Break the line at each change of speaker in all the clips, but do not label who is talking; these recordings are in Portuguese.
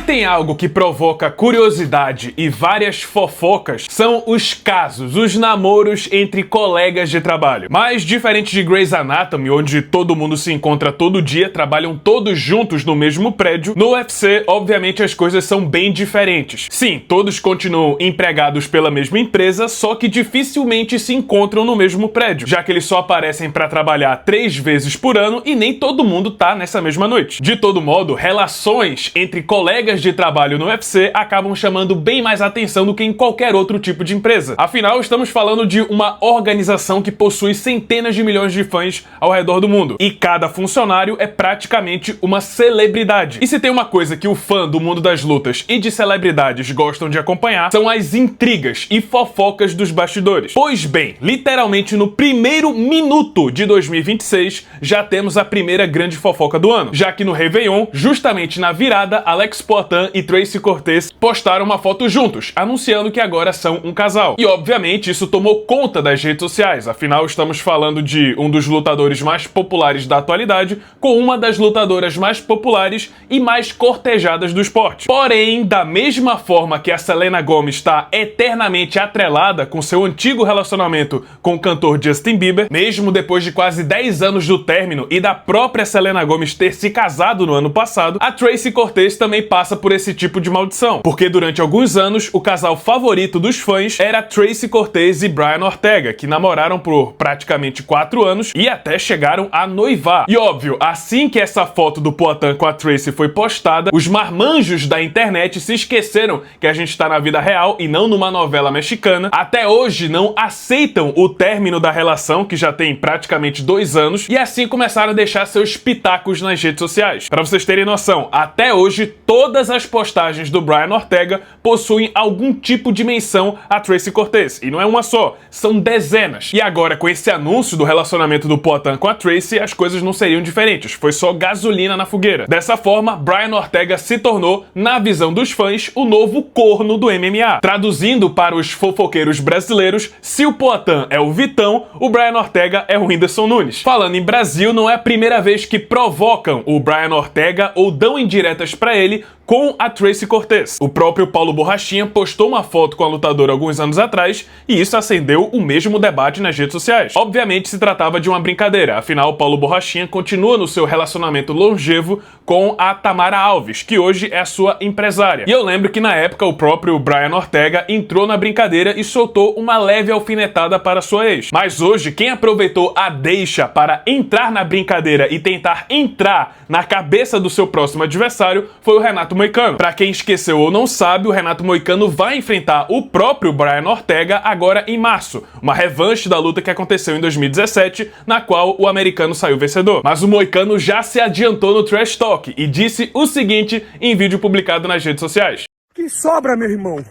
tem algo que provoca curiosidade e várias fofocas, são os casos, os namoros entre colegas de trabalho. Mas diferente de Grey's Anatomy, onde todo mundo se encontra todo dia, trabalham todos juntos no mesmo prédio, no UFC, obviamente, as coisas são bem diferentes. Sim, todos continuam empregados pela mesma empresa, só que dificilmente se encontram no mesmo prédio, já que eles só aparecem para trabalhar 3 vezes por ano e nem todo mundo tá nessa mesma noite. De todo modo, relações entre colegas de trabalho no UFC acabam chamando bem mais atenção do que em qualquer outro tipo de empresa. Afinal, estamos falando de uma organização que possui centenas de milhões de fãs ao redor do mundo, e cada funcionário é praticamente uma celebridade. E se tem uma coisa que o fã do mundo das lutas e de celebridades gostam de acompanhar, são as intrigas e fofocas dos bastidores. Pois bem, literalmente no primeiro minuto de 2026, já temos a primeira grande fofoca do ano, já que no Réveillon, justamente na virada, Alex Poatan e Tracy Cortez postaram uma foto juntos, anunciando que agora são um casal. E obviamente isso tomou conta das redes sociais, afinal estamos falando de um dos lutadores mais populares da atualidade com uma das lutadoras mais populares e mais cortejadas do esporte. Porém, da mesma forma que a Selena Gomez está eternamente atrelada com seu antigo relacionamento com o cantor Justin Bieber, mesmo depois de quase 10 anos do término e da própria Selena Gomez ter se casado no ano passado, a Tracy Cortez também passa por esse tipo de maldição, porque durante alguns anos o casal favorito dos fãs era Tracy Cortez e Brian Ortega, que namoraram por praticamente 4 anos e até chegaram a noivar. E óbvio, assim que essa foto do Poatan com a Tracy foi postada, os marmanjos da internet se esqueceram que a gente está na vida real e não numa novela mexicana. Até hoje não aceitam o término da relação, que já tem praticamente 2 anos, e assim começaram a deixar seus pitacos nas redes sociais. Para vocês terem noção, até hoje todas as postagens do Brian Ortega possuem algum tipo de menção a Tracy Cortez, e não é uma só, são dezenas. E agora, com esse anúncio do relacionamento do Poatan com a Tracy, as coisas não seriam diferentes, foi só gasolina na fogueira. Dessa forma, Brian Ortega se tornou, na visão dos fãs, o novo corno do MMA. Traduzindo para os fofoqueiros brasileiros, se o Poatan é o Vitão, o Brian Ortega é o Whindersson Nunes. Falando em Brasil, não é a primeira vez que provocam o Brian Ortega ou dão indiretas pra ele com a Tracy Cortez. O próprio Paulo Borrachinha postou uma foto com a lutadora alguns anos atrás e isso acendeu o mesmo debate nas redes sociais. Obviamente se tratava de uma brincadeira, afinal Paulo Borrachinha continua no seu relacionamento longevo com a Tamara Alves, que hoje é a sua empresária. E eu lembro que na época o próprio Brian Ortega entrou na brincadeira e soltou uma leve alfinetada para sua ex. Mas hoje quem aproveitou a deixa para entrar na brincadeira e tentar entrar na cabeça do seu próximo adversário foi o Renato Moicano. Pra quem esqueceu ou não sabe, o Renato Moicano vai enfrentar o próprio Brian Ortega agora em março, uma revanche da luta que aconteceu em 2017, na qual o americano saiu vencedor. Mas o Moicano já se adiantou no Trash Talk e disse o seguinte em vídeo publicado nas redes sociais.
Que sobra, meu irmão?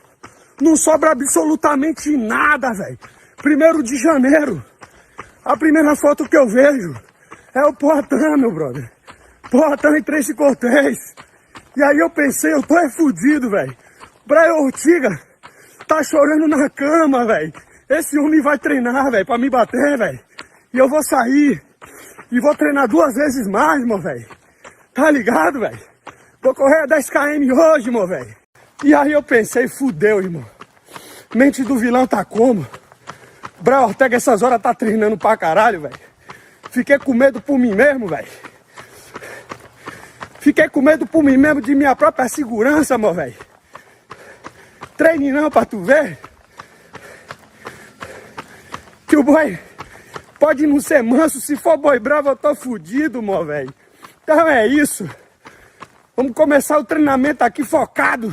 Não sobra absolutamente nada, velho. 1º de janeiro, a primeira foto que eu vejo é o Poatan, meu brother. Poatan e Tracy Cortez. E aí eu pensei, eu tô fudido, velho. Brian Ortega tá chorando na cama, velho. Esse homem vai treinar, velho, pra me bater, velho. E eu vou sair e vou treinar 2 vezes mais, meu velho. Tá ligado, velho? Vou correr 10 km hoje, meu velho. E aí eu pensei, fudeu, irmão. Mente do vilão tá como? Brian Ortega essas horas tá treinando pra caralho, velho. Fiquei com medo por mim mesmo, velho. Fiquei com medo por mim mesmo de minha própria segurança, meu velho. Treine não pra tu ver. Que o boy pode não ser manso, se for boi bravo eu tô fudido, meu velho. Então é isso. Vamos começar o treinamento aqui focado.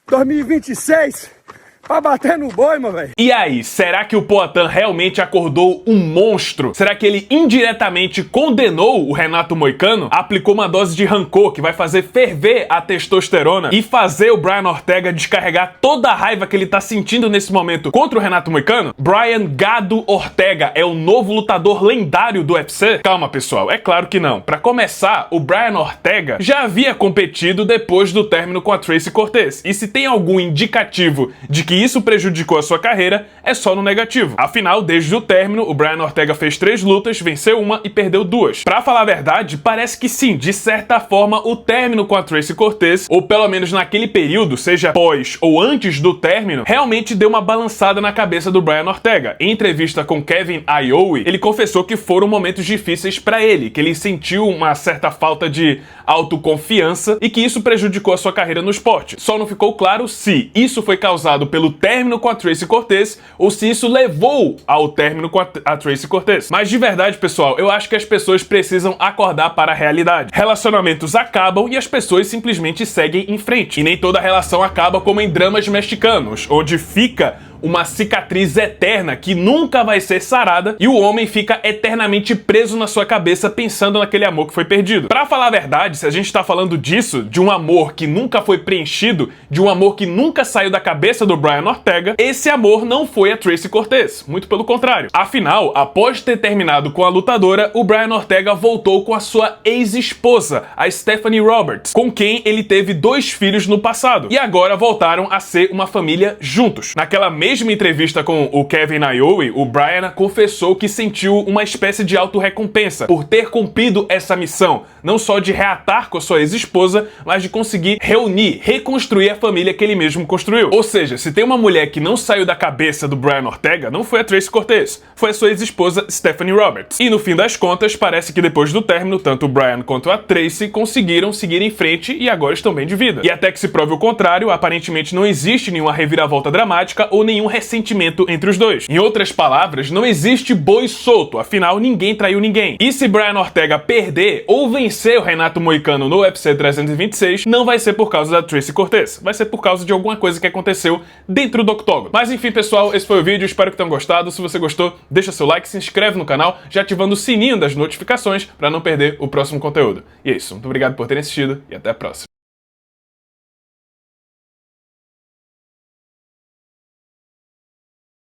2026. Pra bater no boi, meu velho.
E aí, será que o Poatan realmente acordou um monstro? Será que ele indiretamente condenou o Renato Moicano? Aplicou uma dose de rancor que vai fazer ferver a testosterona e fazer o Brian Ortega descarregar toda a raiva que ele tá sentindo nesse momento contra o Renato Moicano? Brian Gado Ortega é o novo lutador lendário do UFC? Calma, pessoal, é claro que não. Pra começar, o Brian Ortega já havia competido depois do término com a Tracy Cortez. E se tem algum indicativo de que isso prejudicou a sua carreira é só no negativo. Afinal, desde o término, o Brian Ortega fez 3 lutas, venceu uma e perdeu 2. Pra falar a verdade, parece que sim, de certa forma, o término com a Tracy Cortez, ou pelo menos naquele período, seja pós ou antes do término, realmente deu uma balançada na cabeça do Brian Ortega. Em entrevista com Kevin Iole, ele confessou que foram momentos difíceis pra ele, que ele sentiu uma certa falta de autoconfiança e que isso prejudicou a sua carreira no esporte. Só não ficou claro se isso foi causado pelo término com a Tracy Cortez ou se isso levou ao término com a Tracy Cortez. Mas de verdade, pessoal, eu acho que as pessoas precisam acordar para a realidade. Relacionamentos acabam e as pessoas simplesmente seguem em frente. E nem toda relação acaba como em dramas mexicanos, onde fica uma cicatriz eterna que nunca vai ser sarada e o homem fica eternamente preso na sua cabeça pensando naquele amor que foi perdido. Pra falar a verdade, se a gente tá falando disso, de um amor que nunca foi preenchido, de um amor que nunca saiu da cabeça do Brian Ortega, esse amor não foi a Tracy Cortez, muito pelo contrário. Afinal, após ter terminado com a lutadora, o Brian Ortega voltou com a sua ex-esposa, a Stephanie Roberts, com quem ele teve 2 filhos no passado, e agora voltaram a ser uma família juntos. Naquela mesma entrevista com o Kevin Iole, o Brian confessou que sentiu uma espécie de autorrecompensa por ter cumprido essa missão, não só de reatar com a sua ex-esposa, mas de conseguir reunir, reconstruir a família que ele mesmo construiu. Ou seja, se tem uma mulher que não saiu da cabeça do Brian Ortega, não foi a Tracy Cortez, foi a sua ex-esposa Stephanie Roberts. E no fim das contas, parece que depois do término, tanto o Brian quanto a Tracy conseguiram seguir em frente e agora estão bem de vida. E até que se prove o contrário, aparentemente não existe nenhuma reviravolta dramática ou nenhum ressentimento entre os dois. Em outras palavras, não existe boi solto, afinal ninguém traiu ninguém. E se Brian Ortega perder ou vencer o Renato Moicano no UFC 326, não vai ser por causa da Tracy Cortez, vai ser por causa de alguma coisa que aconteceu dentro do octógono. Mas enfim, pessoal, esse foi o vídeo, espero que tenham gostado. Se você gostou, deixa seu like, se inscreve no canal, já ativando o sininho das notificações para não perder o próximo conteúdo. E é isso, muito obrigado por terem assistido e até a próxima.